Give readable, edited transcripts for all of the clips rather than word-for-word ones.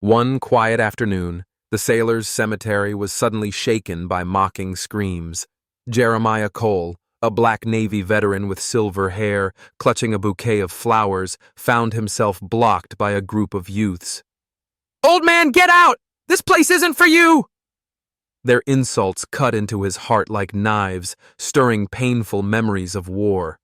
One quiet afternoon, the sailors' cemetery was suddenly shaken by mocking screams. Jeremiah Cole, a Black Navy veteran with silver hair, clutching a bouquet of flowers, found himself blocked by a group of youths. "Old man, get out! This place isn't for you!" Their insults cut into his heart like knives, stirring painful memories of war.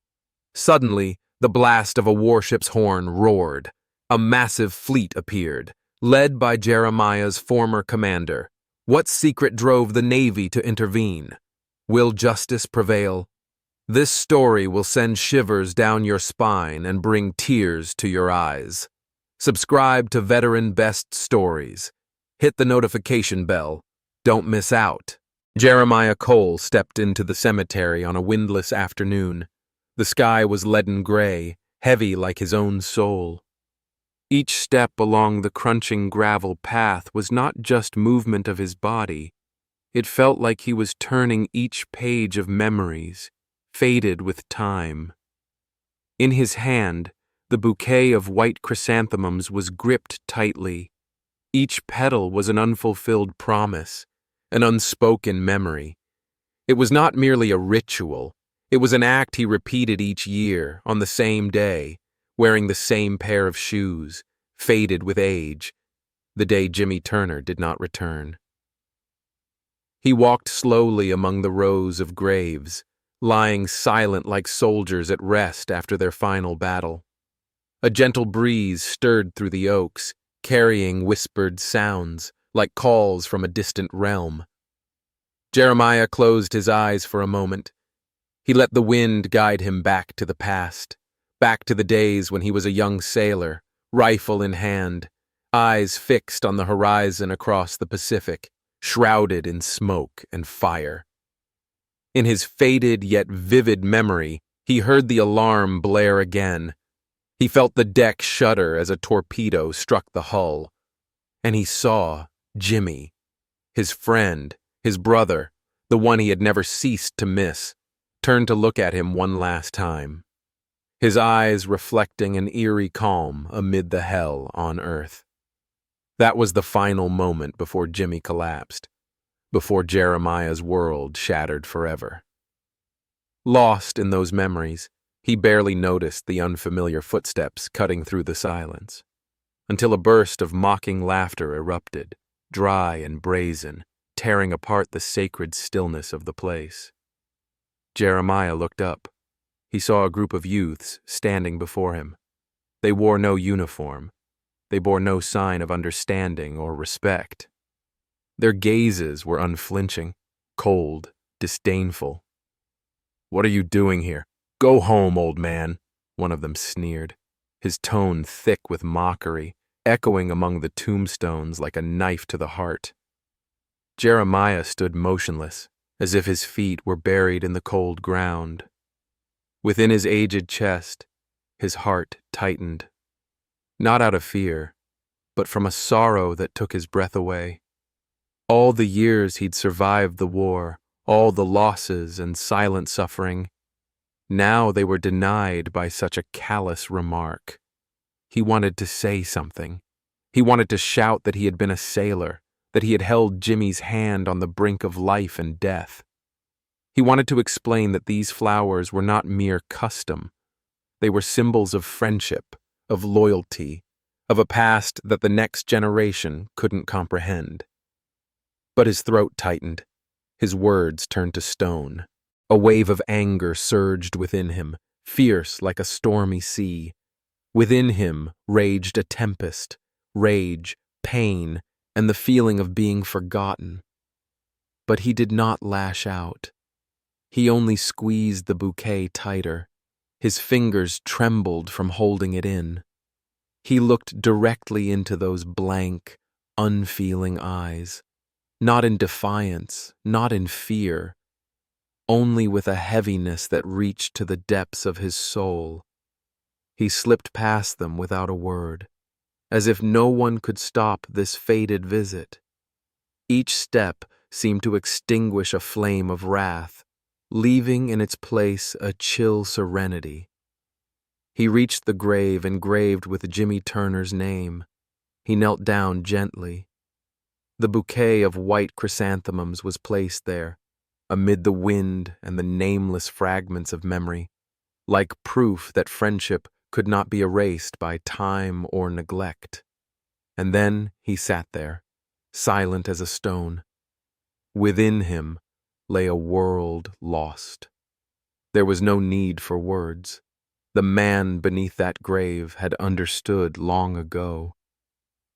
Suddenly, the blast of a warship's horn roared. A massive fleet appeared, led by Jeremiah's former commander. What secret drove the Navy to intervene? Will justice prevail? This story will send shivers down your spine and bring tears to your eyes. Subscribe to Veteran Best Stories. Hit the notification bell. Don't miss out. Jeremiah Cole stepped into the cemetery on a windless afternoon. The sky was leaden gray, heavy like his own soul. Each step along the crunching gravel path was not just movement of his body. It felt like he was turning each page of memories, faded with time. In his hand, the bouquet of white chrysanthemums was gripped tightly. Each petal was an unfulfilled promise, an unspoken memory. It was not merely a ritual. It was an act he repeated each year, on the same day, wearing the same pair of shoes, faded with age, the day Jimmy Turner did not return. He walked slowly among the rows of graves, lying silent like soldiers at rest after their final battle. A gentle breeze stirred through the oaks, carrying whispered sounds, like calls from a distant realm. Jeremiah closed his eyes for a moment. He let the wind guide him back to the past, back to the days when he was a young sailor, rifle in hand, eyes fixed on the horizon across the Pacific, shrouded in smoke and fire. In his faded yet vivid memory, he heard the alarm blare again. He felt the deck shudder as a torpedo struck the hull. And he saw Jimmy, his friend, his brother, the one he had never ceased to miss, turned to look at him one last time, his eyes reflecting an eerie calm amid the hell on earth. That was the final moment before Jimmy collapsed, before Jeremiah's world shattered forever. Lost in those memories, he barely noticed the unfamiliar footsteps cutting through the silence, until a burst of mocking laughter erupted, dry and brazen, tearing apart the sacred stillness of the place. Jeremiah looked up. He saw a group of youths standing before him. They wore no uniform. They bore no sign of understanding or respect. Their gazes were unflinching, cold, disdainful. "What are you doing here? Go home, old man," one of them sneered, his tone thick with mockery, echoing among the tombstones like a knife to the heart. Jeremiah stood motionless, as if his feet were buried in the cold ground. Within his aged chest, his heart tightened, not out of fear, but from a sorrow that took his breath away. All the years he'd survived the war, all the losses and silent suffering, now they were denied by such a callous remark. He wanted to say something. He wanted to shout that he had been a sailor, that he had held Jimmy's hand on the brink of life and death. He wanted to explain that these flowers were not mere custom. They were symbols of friendship, of loyalty, of a past that the next generation couldn't comprehend. But his throat tightened. His words turned to stone. A wave of anger surged within him, fierce like a stormy sea. Within him raged a tempest, rage, pain, and the feeling of being forgotten. But he did not lash out. He only squeezed the bouquet tighter. His fingers trembled from holding it in. He looked directly into those blank, unfeeling eyes, not in defiance, not in fear, only with a heaviness that reached to the depths of his soul. He slipped past them without a word, as if no one could stop this fated visit. Each step seemed to extinguish a flame of wrath, leaving in its place a chill serenity. He reached the grave engraved with Jimmy Turner's name. He knelt down gently. The bouquet of white chrysanthemums was placed there, amid the wind and the nameless fragments of memory, like proof that friendship could not be erased by time or neglect. And then he sat there, silent as a stone. Within him lay a world lost. There was no need for words. The man beneath that grave had understood long ago.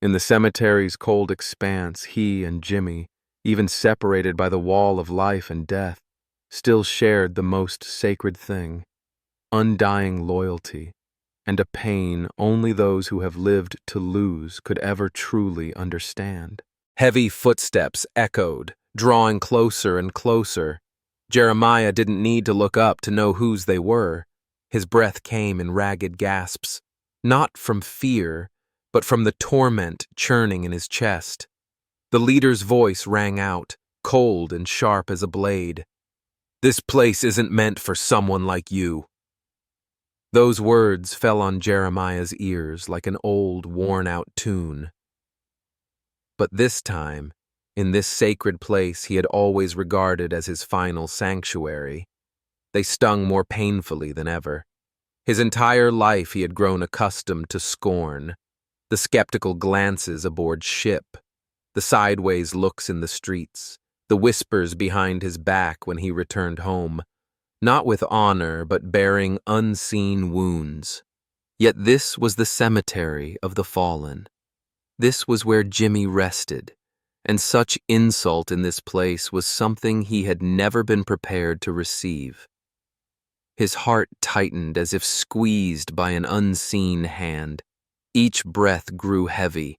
In the cemetery's cold expanse, he and Jimmy, even separated by the wall of life and death, still shared the most sacred thing: undying loyalty, and a pain only those who have lived to lose could ever truly understand. Heavy footsteps echoed, drawing closer and closer. Jeremiah didn't need to look up to know whose they were. His breath came in ragged gasps, not from fear, but from the torment churning in his chest. The leader's voice rang out, cold and sharp as a blade. "This place isn't meant for someone like you." Those words fell on Jeremiah's ears like an old, worn-out tune. But this time, in this sacred place he had always regarded as his final sanctuary, they stung more painfully than ever. His entire life he had grown accustomed to scorn: the skeptical glances aboard ship, the sideways looks in the streets, the whispers behind his back when he returned home, not with honor but bearing unseen wounds. Yet this was the cemetery of the fallen. This was where Jimmy rested, and such insult in this place was something he had never been prepared to receive. His heart tightened as if squeezed by an unseen hand. Each breath grew heavy,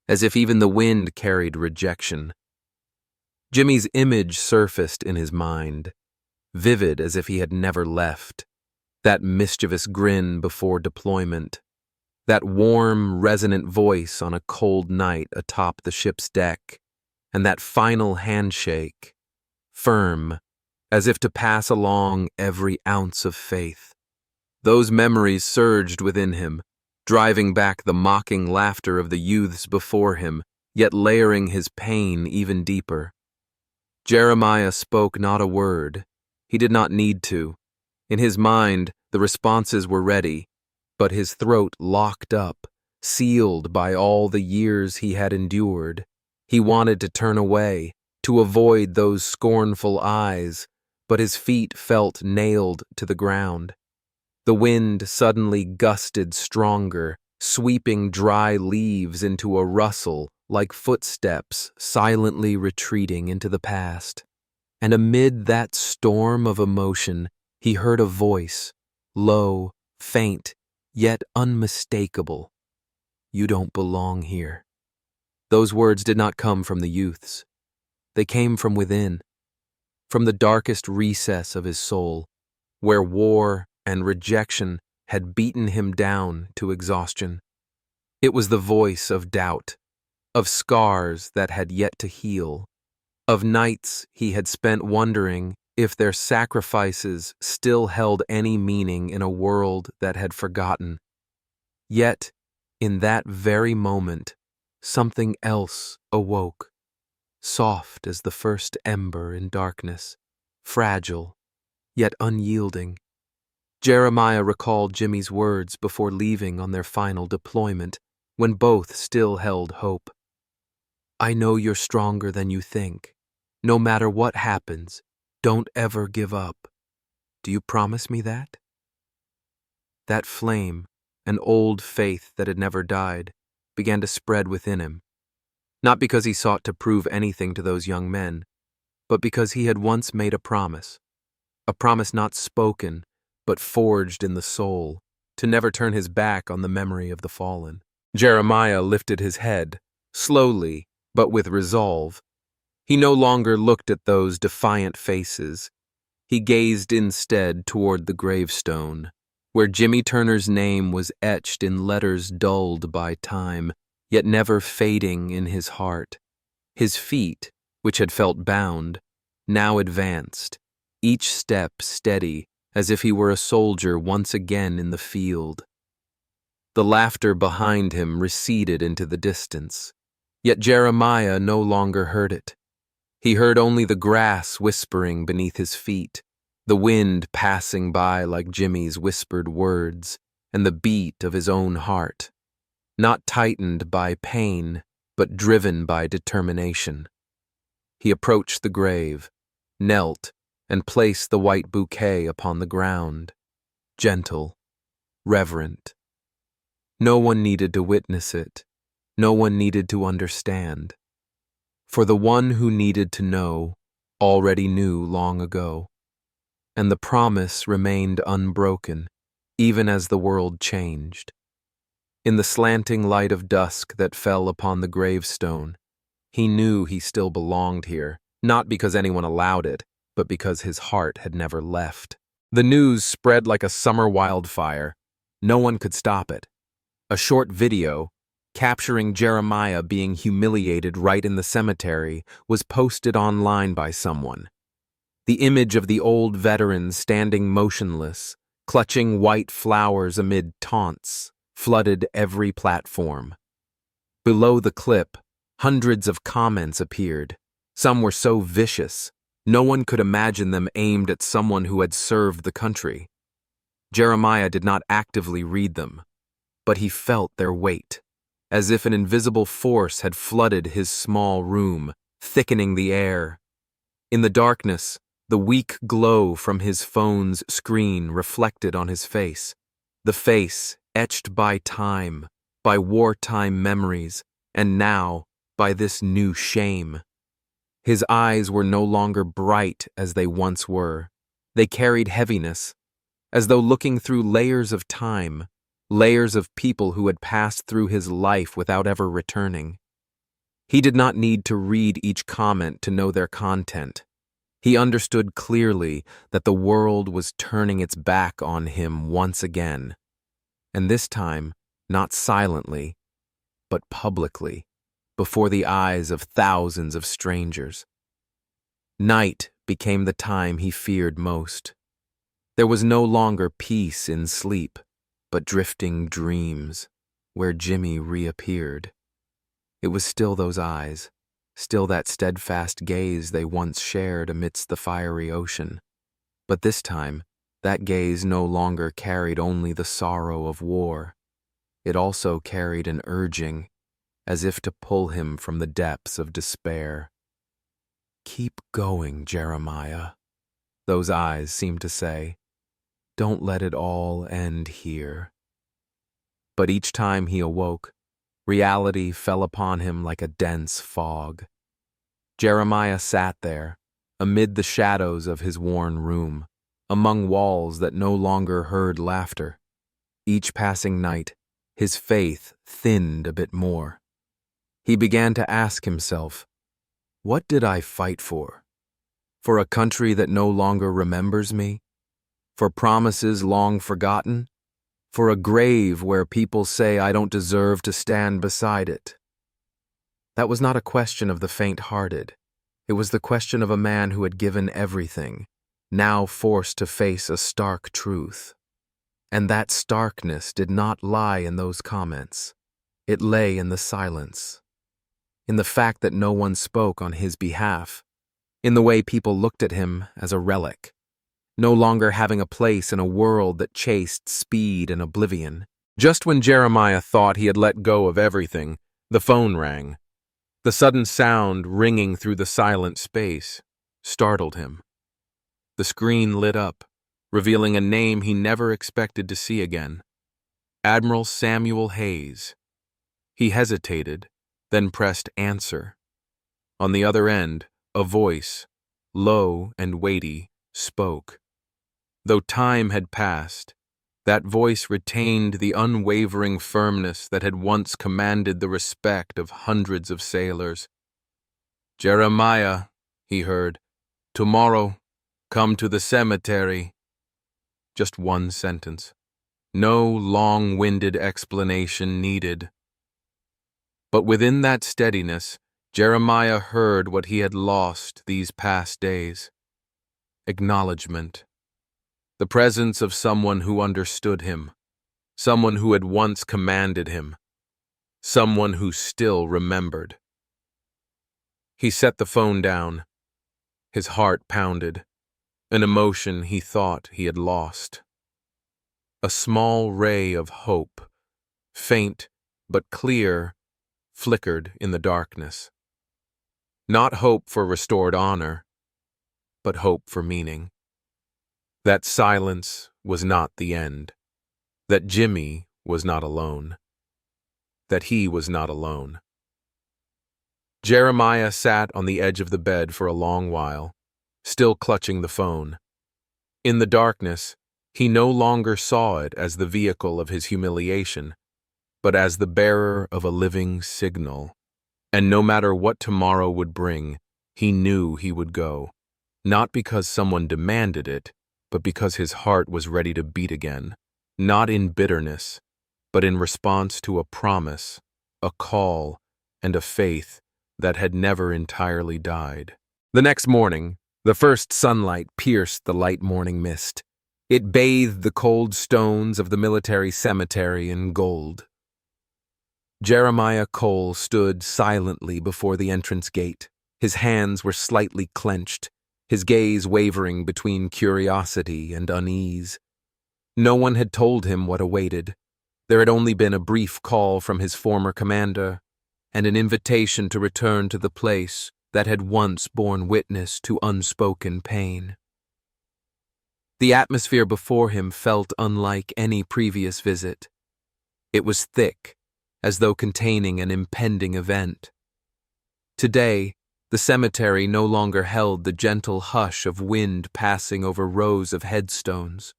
as if even the wind carried rejection. Jimmy's image surfaced in his mind, vivid as if he had never left. That mischievous grin before deployment, that warm, resonant voice on a cold night atop the ship's deck, and that final handshake, firm, as if to pass along every ounce of faith. Those memories surged within him, driving back the mocking laughter of the youths before him, yet layering his pain even deeper. Jeremiah spoke not a word. He did not need to. In his mind, the responses were ready, but his throat locked up, sealed by all the years he had endured. He wanted to turn away, to avoid those scornful eyes, but his feet felt nailed to the ground. The wind suddenly gusted stronger, sweeping dry leaves into a rustle like footsteps silently retreating into the past. And amid that storm of emotion, he heard a voice, low, faint, yet unmistakable. "You don't belong here." Those words did not come from the youths. They came from within, from the darkest recess of his soul, where war and rejection had beaten him down to exhaustion. It was the voice of doubt, of scars that had yet to heal, of nights he had spent wondering if their sacrifices still held any meaning in a world that had forgotten. Yet, in that very moment, something else awoke, soft as the first ember in darkness, fragile, yet unyielding. Jeremiah recalled Jimmy's words before leaving on their final deployment, when both still held hope. "I know you're stronger than you think. No matter what happens, don't ever give up. Do you promise me that?" That flame, an old faith that had never died, began to spread within him. Not because he sought to prove anything to those young men, but because he had once made a promise not spoken, but forged in the soul, to never turn his back on the memory of the fallen. Jeremiah lifted his head, slowly, but with resolve. He no longer looked at those defiant faces. He gazed instead toward the gravestone, where Jimmy Turner's name was etched in letters dulled by time, yet never fading in his heart. His feet, which had felt bound, now advanced, each step steady, as if he were a soldier once again in the field. The laughter behind him receded into the distance. Yet Jeremiah no longer heard it. He heard only the grass whispering beneath his feet, the wind passing by like Jimmy's whispered words, and the beat of his own heart, not tightened by pain, but driven by determination. He approached the grave, knelt, and placed the white bouquet upon the ground, gentle, reverent. No one needed to witness it. No one needed to understand. For the one who needed to know already knew long ago, and the promise remained unbroken, even as the world changed. In the slanting light of dusk that fell upon the gravestone, he knew he still belonged here, not because anyone allowed it, but because his heart had never left. The news spread like a summer wildfire. No one could stop it. A short video, capturing Jeremiah being humiliated right in the cemetery, was posted online by someone. The image of the old veteran standing motionless, clutching white flowers amid taunts, flooded every platform. Below the clip, hundreds of comments appeared. Some were so vicious, no one could imagine them aimed at someone who had served the country. Jeremiah did not actively read them, but he felt their weight, as if an invisible force had flooded his small room, thickening the air. In the darkness, the weak glow from his phone's screen reflected on his face, the face etched by time, by wartime memories, and now by this new shame. His eyes were no longer bright as they once were. They carried heaviness, as though looking through layers of time, layers of people who had passed through his life without ever returning. He did not need to read each comment to know their content. He understood clearly that the world was turning its back on him once again, and this time not silently, but publicly, before the eyes of thousands of strangers. Night became the time he feared most. There was no longer peace in sleep, but drifting dreams, where Jimmy reappeared. It was still those eyes, still that steadfast gaze they once shared amidst the fiery ocean. But this time, that gaze no longer carried only the sorrow of war. It also carried an urging, as if to pull him from the depths of despair. "Keep going, Jeremiah," those eyes seemed to say. "Don't let it all end here." But each time he awoke, reality fell upon him like a dense fog. Jeremiah sat there, amid the shadows of his worn room, among walls that no longer heard laughter. Each passing night, his faith thinned a bit more. He began to ask himself, what did I fight for? For a country that no longer remembers me? For promises long forgotten? For a grave where people say I don't deserve to stand beside it? That was not a question of the faint-hearted. It was the question of a man who had given everything, now forced to face a stark truth. And that starkness did not lie in those comments. It lay in the silence, in the fact that no one spoke on his behalf, in the way people looked at him as a relic, no longer having a place in a world that chased speed and oblivion. Just when Jeremiah thought he had let go of everything, the phone rang. The sudden sound ringing through the silent space startled him. The screen lit up, revealing a name he never expected to see again. Admiral Samuel Hayes. He hesitated, then pressed answer. On the other end, a voice, low and weighty, spoke. Though time had passed, that voice retained the unwavering firmness that had once commanded the respect of hundreds of sailors. "Jeremiah," he heard, "tomorrow, come to the cemetery." Just one sentence. No long-winded explanation needed. But within that steadiness, Jeremiah heard what he had lost these past days. Acknowledgement. The presence of someone who understood him. someone who had once commanded him, someone who still remembered. He set the phone down. His heart pounded, an emotion he thought he had lost. A small ray of hope, faint but clear, flickered in the darkness. Not hope for restored honor, but hope for meaning. That silence was not the end. That Jimmy was not alone. That he was not alone. Jeremiah sat on the edge of the bed for a long while, still clutching the phone. In the darkness, he no longer saw it as the vehicle of his humiliation, but as the bearer of a living signal. And no matter what tomorrow would bring, he knew he would go, not because someone demanded it, but because his heart was ready to beat again, not in bitterness, but in response to a promise, a call, and a faith that had never entirely died. The next morning, the first sunlight pierced the light morning mist. It bathed the cold stones of the military cemetery in gold. Jeremiah Cole stood silently before the entrance gate. His hands were slightly clenched, his gaze wavering between curiosity and unease. No one had told him what awaited. There had only been a brief call from his former commander, and an invitation to return to the place that had once borne witness to unspoken pain. The atmosphere before him felt unlike any previous visit. It was thick, as though containing an impending event. Today, the cemetery no longer held the gentle hush of wind passing over rows of headstones.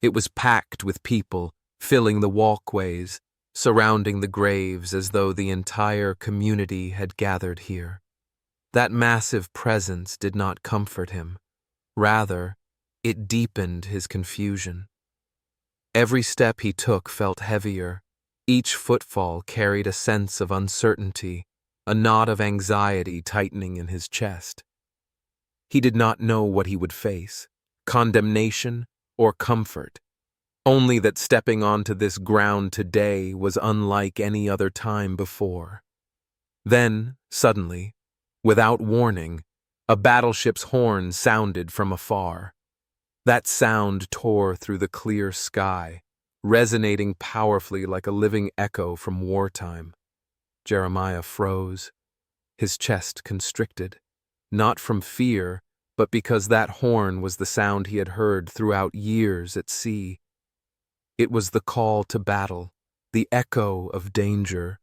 It was packed with people, filling the walkways, surrounding the graves as though the entire community had gathered here. That massive presence did not comfort him. Rather, it deepened his confusion. Every step he took felt heavier. Each footfall carried a sense of uncertainty, a knot of anxiety tightening in his chest. He did not know what he would face, condemnation or comfort, only that stepping onto this ground today was unlike any other time before. Then, suddenly, without warning, a battleship's horn sounded from afar. That sound tore through the clear sky, resonating powerfully like a living echo from wartime. Jeremiah froze, his chest constricted, not from fear, but because that horn was the sound he had heard throughout years at sea. It was the call to battle, the echo of danger,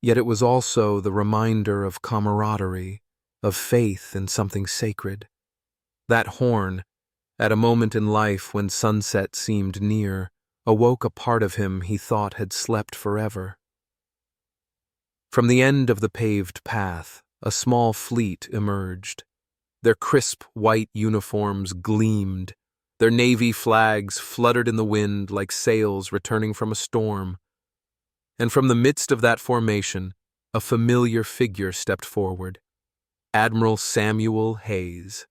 yet it was also the reminder of camaraderie, of faith in something sacred. That horn, at a moment in life when sunset seemed near, awoke a part of him he thought had slept forever. From the end of the paved path, a small fleet emerged. Their crisp white uniforms gleamed. Their navy flags fluttered in the wind like sails returning from a storm. And from the midst of that formation, a familiar figure stepped forward. Admiral Samuel Hayes.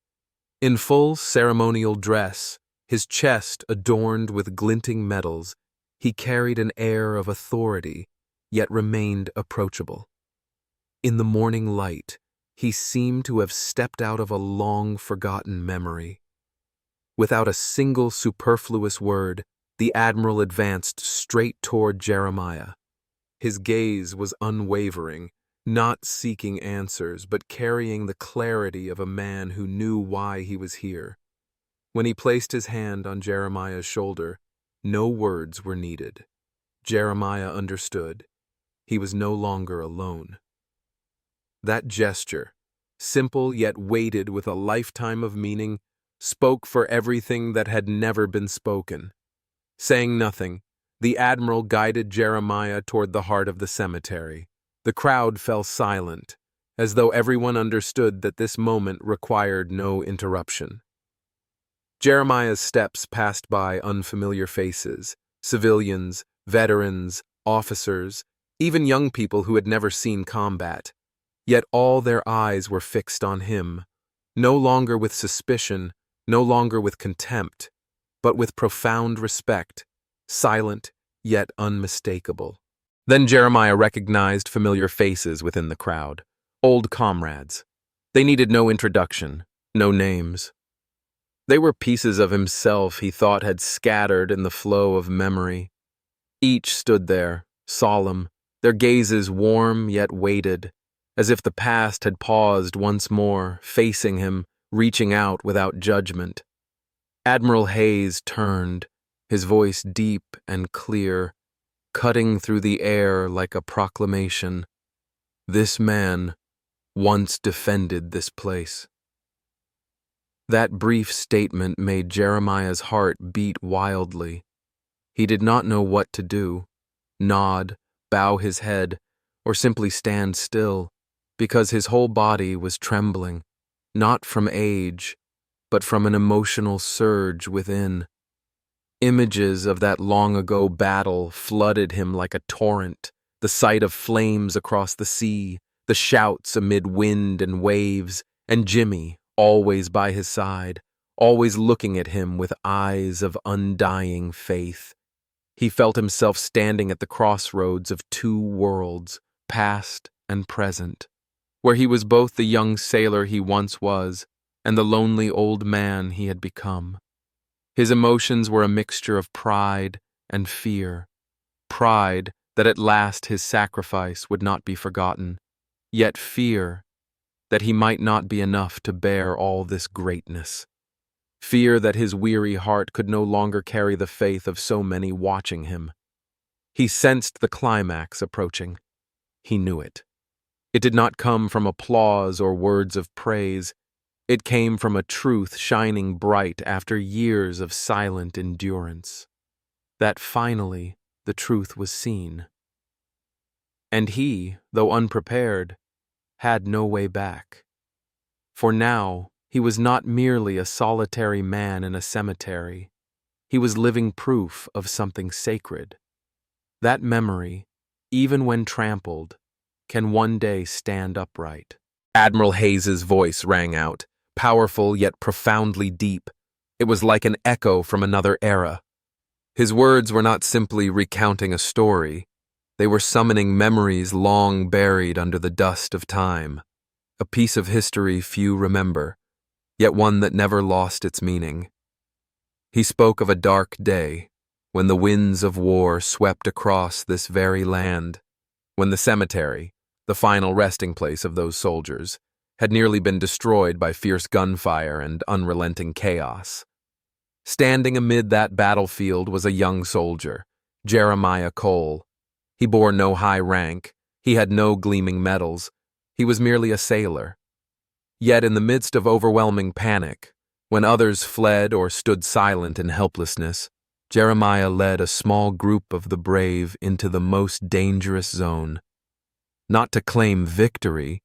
In full ceremonial dress, his chest adorned with glinting medals, he carried an air of authority, yet remained approachable. In the morning light, he seemed to have stepped out of a long-forgotten memory. Without a single superfluous word, the admiral advanced straight toward Jeremiah. His gaze was unwavering, not seeking answers, but carrying the clarity of a man who knew why he was here. When he placed his hand on Jeremiah's shoulder, no words were needed. Jeremiah understood. He was no longer alone. That gesture, simple yet weighted with a lifetime of meaning, spoke for everything that had never been spoken. Saying nothing, the admiral guided Jeremiah toward the heart of the cemetery. The crowd fell silent, as though everyone understood that this moment required no interruption. Jeremiah's steps passed by unfamiliar faces, civilians, veterans, officers, even young people who had never seen combat. Yet all their eyes were fixed on him, no longer with suspicion, no longer with contempt, but with profound respect, silent yet unmistakable. Then Jeremiah recognized familiar faces within the crowd, old comrades. They needed no introduction, no names. They were pieces of himself he thought had scattered in the flow of memory. Each stood there, solemn, their gazes warm yet weighted, as if the past had paused once more, facing him, reaching out without judgment. Admiral Hayes turned, his voice deep and clear, cutting through the air like a proclamation. This man once defended this place. That brief statement made Jeremiah's heart beat wildly. He did not know what to do, nod, bow his head, or simply stand still, because his whole body was trembling, not from age, but from an emotional surge within. Images of that long-ago battle flooded him like a torrent, the sight of flames across the sea, the shouts amid wind and waves, and Jimmy, always by his side, always looking at him with eyes of undying faith. He felt himself standing at the crossroads of two worlds, past and present, where he was both the young sailor he once was and the lonely old man he had become. His emotions were a mixture of pride and fear. Pride that at last his sacrifice would not be forgotten, yet fear that he might not be enough to bear all this greatness. Fear that his weary heart could no longer carry the faith of so many watching him. He sensed the climax approaching. He knew it. It did not come from applause or words of praise. It came from a truth shining bright after years of silent endurance. That finally the truth was seen. And he, though unprepared, had no way back. For now, he was not merely a solitary man in a cemetery. He was living proof of something sacred. That memory, even when trampled, can one day stand upright. Admiral Hayes's voice rang out, powerful yet profoundly deep. It was like an echo from another era. His words were not simply recounting a story. They were summoning memories long buried under the dust of time. A piece of history few remember, yet one that never lost its meaning. He spoke of a dark day, when the winds of war swept across this very land, when the cemetery, the final resting place of those soldiers, had nearly been destroyed by fierce gunfire and unrelenting chaos. Standing amid that battlefield was a young soldier, Jeremiah Cole. He bore no high rank, he had no gleaming medals, he was merely a sailor. Yet in the midst of overwhelming panic, when others fled or stood silent in helplessness, Jeremiah led a small group of the brave into the most dangerous zone. Not to claim victory,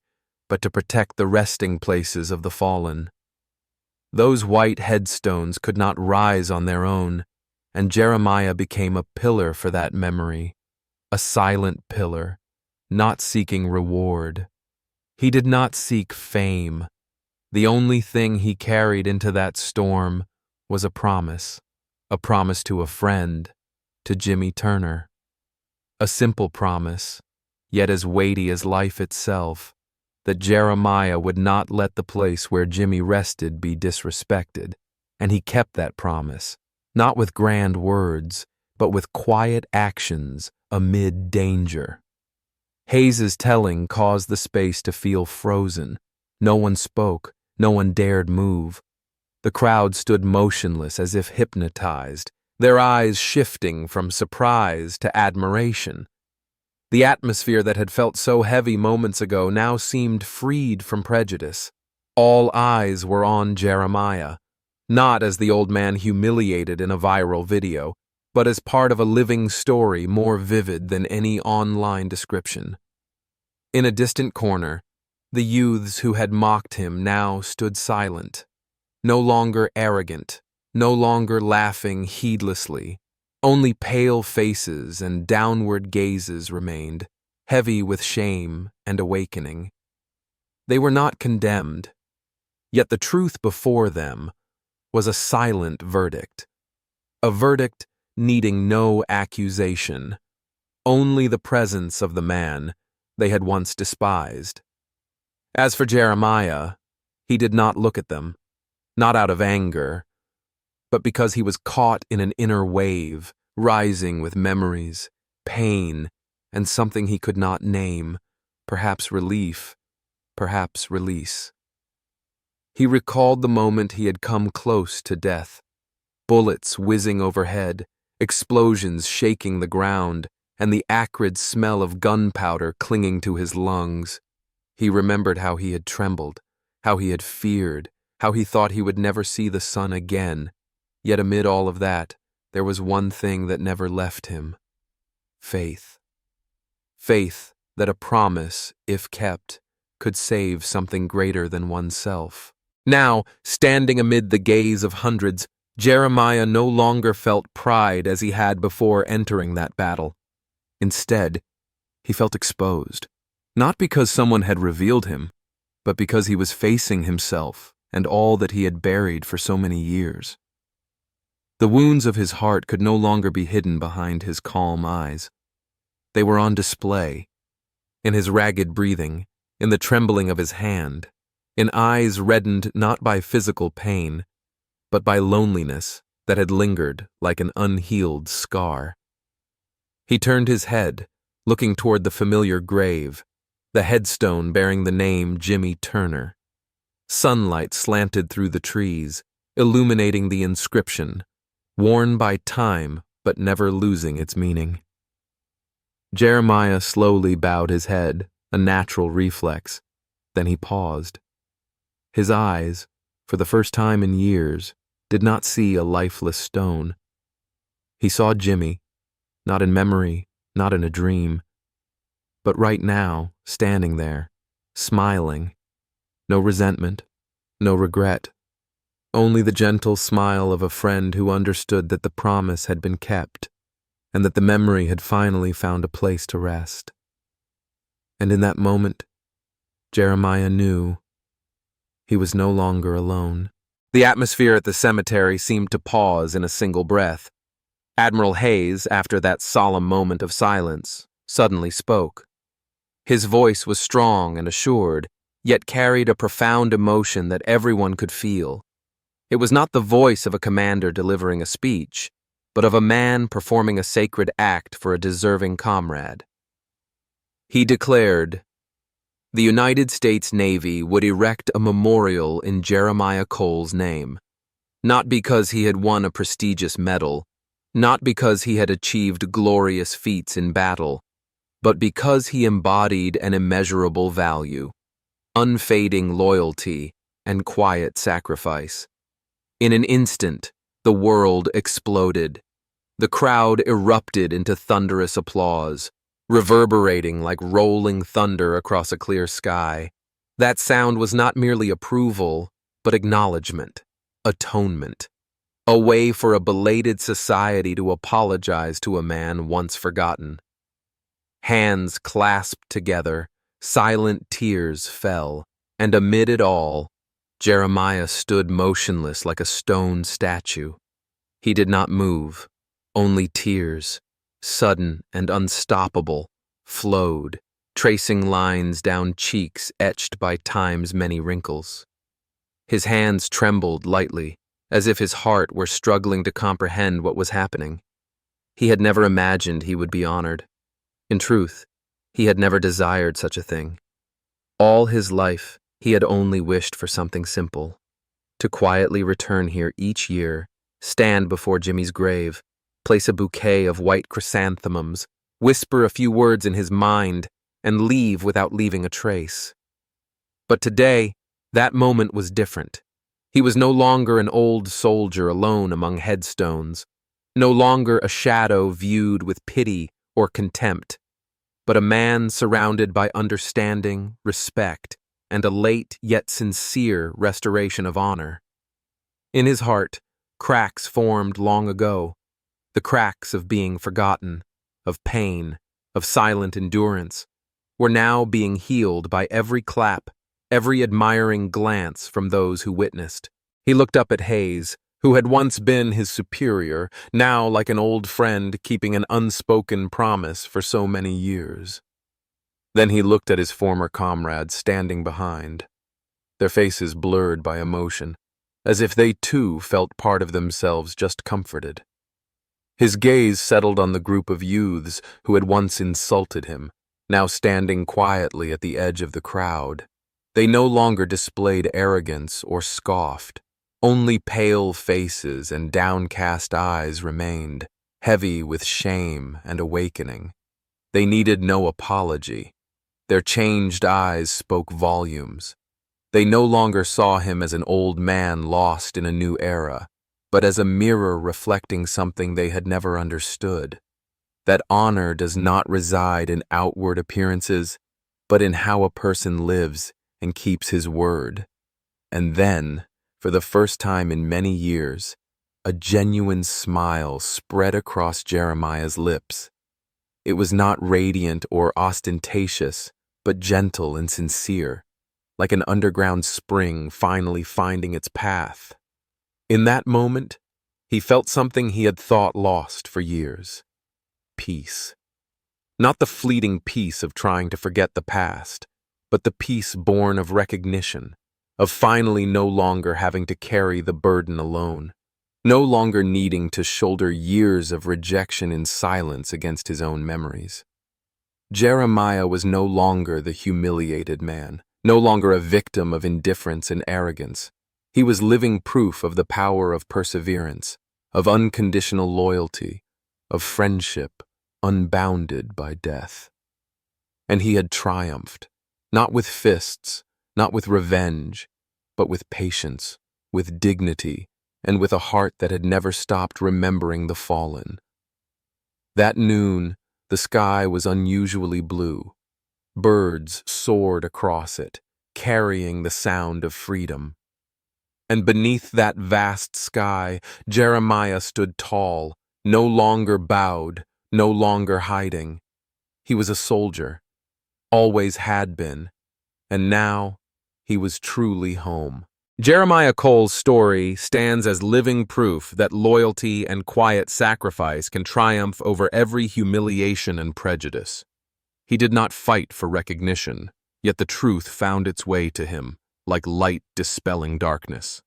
but to protect the resting places of the fallen. Those white headstones could not rise on their own, and Jeremiah became a pillar for that memory, a silent pillar, not seeking reward. He did not seek fame. The only thing he carried into that storm was a promise to a friend, to Jimmy Turner. A simple promise, yet as weighty as life itself, that Jeremiah would not let the place where Jimmy rested be disrespected, and he kept that promise, not with grand words, but with quiet actions amid danger. Hayes's telling caused the space to feel frozen. No one spoke, no one dared move. The crowd stood motionless as if hypnotized, their eyes shifting from surprise to admiration. The atmosphere that had felt so heavy moments ago now seemed freed from prejudice. All eyes were on Jeremiah, not as the old man humiliated in a viral video, but as part of a living story more vivid than any online description. In a distant corner, the youths who had mocked him now stood silent, no longer arrogant, no longer laughing heedlessly. Only pale faces and downward gazes remained, heavy with shame and awakening. They were not condemned, yet the truth before them was a silent verdict, a verdict needing no accusation, only the presence of the man they had once despised. As for Jeremiah, he did not look at them, not out of anger, but because he was caught in an inner wave, rising with memories, pain, and something he could not name, perhaps relief, perhaps release. He recalled the moment he had come close to death, bullets whizzing overhead, explosions shaking the ground, and the acrid smell of gunpowder clinging to his lungs. He remembered how he had trembled, how he had feared, how he thought he would never see the sun again. Yet amid all of that, there was one thing that never left him: faith. Faith that a promise, if kept, could save something greater than oneself. Now, standing amid the gaze of hundreds, Jeremiah no longer felt pride as he had before entering that battle. Instead, he felt exposed, not because someone had revealed him, but because he was facing himself and all that he had buried for so many years. The wounds of his heart could no longer be hidden behind his calm eyes. They were on display, in his ragged breathing, in the trembling of his hand, in eyes reddened not by physical pain, but by loneliness that had lingered like an unhealed scar. He turned his head, looking toward the familiar grave, the headstone bearing the name Jimmy Turner. Sunlight slanted through the trees, illuminating the inscription, worn by time but never losing its meaning. Jeremiah slowly bowed his head, a natural reflex. Then he paused. His eyes, for the first time in years, did not see a lifeless stone. He saw Jimmy, not in memory, not in a dream, but right now, standing there, smiling. No resentment, no regret, only the gentle smile of a friend who understood that the promise had been kept, and that the memory had finally found a place to rest. And in that moment, Jeremiah knew he was no longer alone. The atmosphere at the cemetery seemed to pause in a single breath. Admiral Hayes, after that solemn moment of silence, suddenly spoke. His voice was strong and assured, yet carried a profound emotion that everyone could feel. It was not the voice of a commander delivering a speech, but of a man performing a sacred act for a deserving comrade. He declared, "The United States Navy would erect a memorial in Jeremiah Cole's name, not because he had won a prestigious medal, not because he had achieved glorious feats in battle, but because he embodied an immeasurable value, unfading loyalty, and quiet sacrifice." In an instant, the world exploded. The crowd erupted into thunderous applause, reverberating like rolling thunder across a clear sky. That sound was not merely approval, but acknowledgement, atonement, a way for a belated society to apologize to a man once forgotten. Hands clasped together, silent tears fell, and amid it all, Jeremiah stood motionless like a stone statue. He did not move, only tears, sudden and unstoppable, flowed, tracing lines down cheeks etched by time's many wrinkles. His hands trembled lightly, as if his heart were struggling to comprehend what was happening. He had never imagined he would be honored. In truth, he had never desired such a thing. All his life, he had only wished for something simple: to quietly return here each year, stand before Jimmy's grave, place a bouquet of white chrysanthemums, whisper a few words in his mind, and leave without leaving a trace. But today, that moment was different. He was no longer an old soldier alone among headstones, no longer a shadow viewed with pity or contempt, but a man surrounded by understanding, respect, and a late yet sincere restoration of honor. In his heart, cracks formed long ago, the cracks of being forgotten, of pain, of silent endurance, were now being healed by every clap, every admiring glance from those who witnessed. He looked up at Hayes, who had once been his superior, now like an old friend keeping an unspoken promise for so many years. Then he looked at his former comrades standing behind, their faces blurred by emotion, as if they too felt part of themselves just comforted. His gaze settled on the group of youths who had once insulted him, now standing quietly at the edge of the crowd. They no longer displayed arrogance or scoffed. Only pale faces and downcast eyes remained, heavy with shame and awakening. They needed no apology. Their changed eyes spoke volumes. They no longer saw him as an old man lost in a new era, but as a mirror reflecting something they had never understood. That honor does not reside in outward appearances, but in how a person lives and keeps his word. And then, for the first time in many years, a genuine smile spread across Jeremiah's lips. It was not radiant or ostentatious, but gentle and sincere, like an underground spring finally finding its path. In that moment, he felt something he had thought lost for years. Peace. Not the fleeting peace of trying to forget the past, but the peace born of recognition, of finally no longer having to carry the burden alone, no longer needing to shoulder years of rejection in silence against his own memories. Jeremiah was no longer the humiliated man, no longer a victim of indifference and arrogance. He was living proof of the power of perseverance, of unconditional loyalty, of friendship unbounded by death. And he had triumphed, not with fists, not with revenge, but with patience, with dignity, and with a heart that had never stopped remembering the fallen. That noon, the sky was unusually blue. Birds soared across it, carrying the sound of freedom. And beneath that vast sky, Jeremiah stood tall, no longer bowed, no longer hiding. He was a soldier, always had been, and now he was truly home. Jeremiah Cole's story stands as living proof that loyalty and quiet sacrifice can triumph over every humiliation and prejudice. He did not fight for recognition, yet the truth found its way to him, like light dispelling darkness.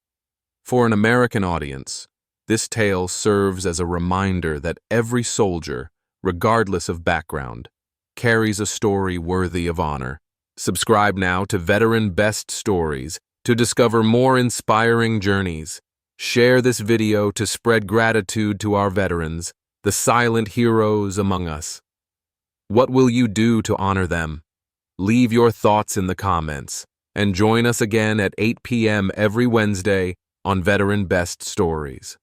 For an American audience, this tale serves as a reminder that every soldier, regardless of background, carries a story worthy of honor. Subscribe now to Veteran Best Stories to discover more inspiring journeys. Share this video to spread gratitude to our veterans, the silent heroes among us. What will you do to honor them? Leave your thoughts in the comments, and join us again at 8 p.m. every Wednesday on Veteran Best Stories.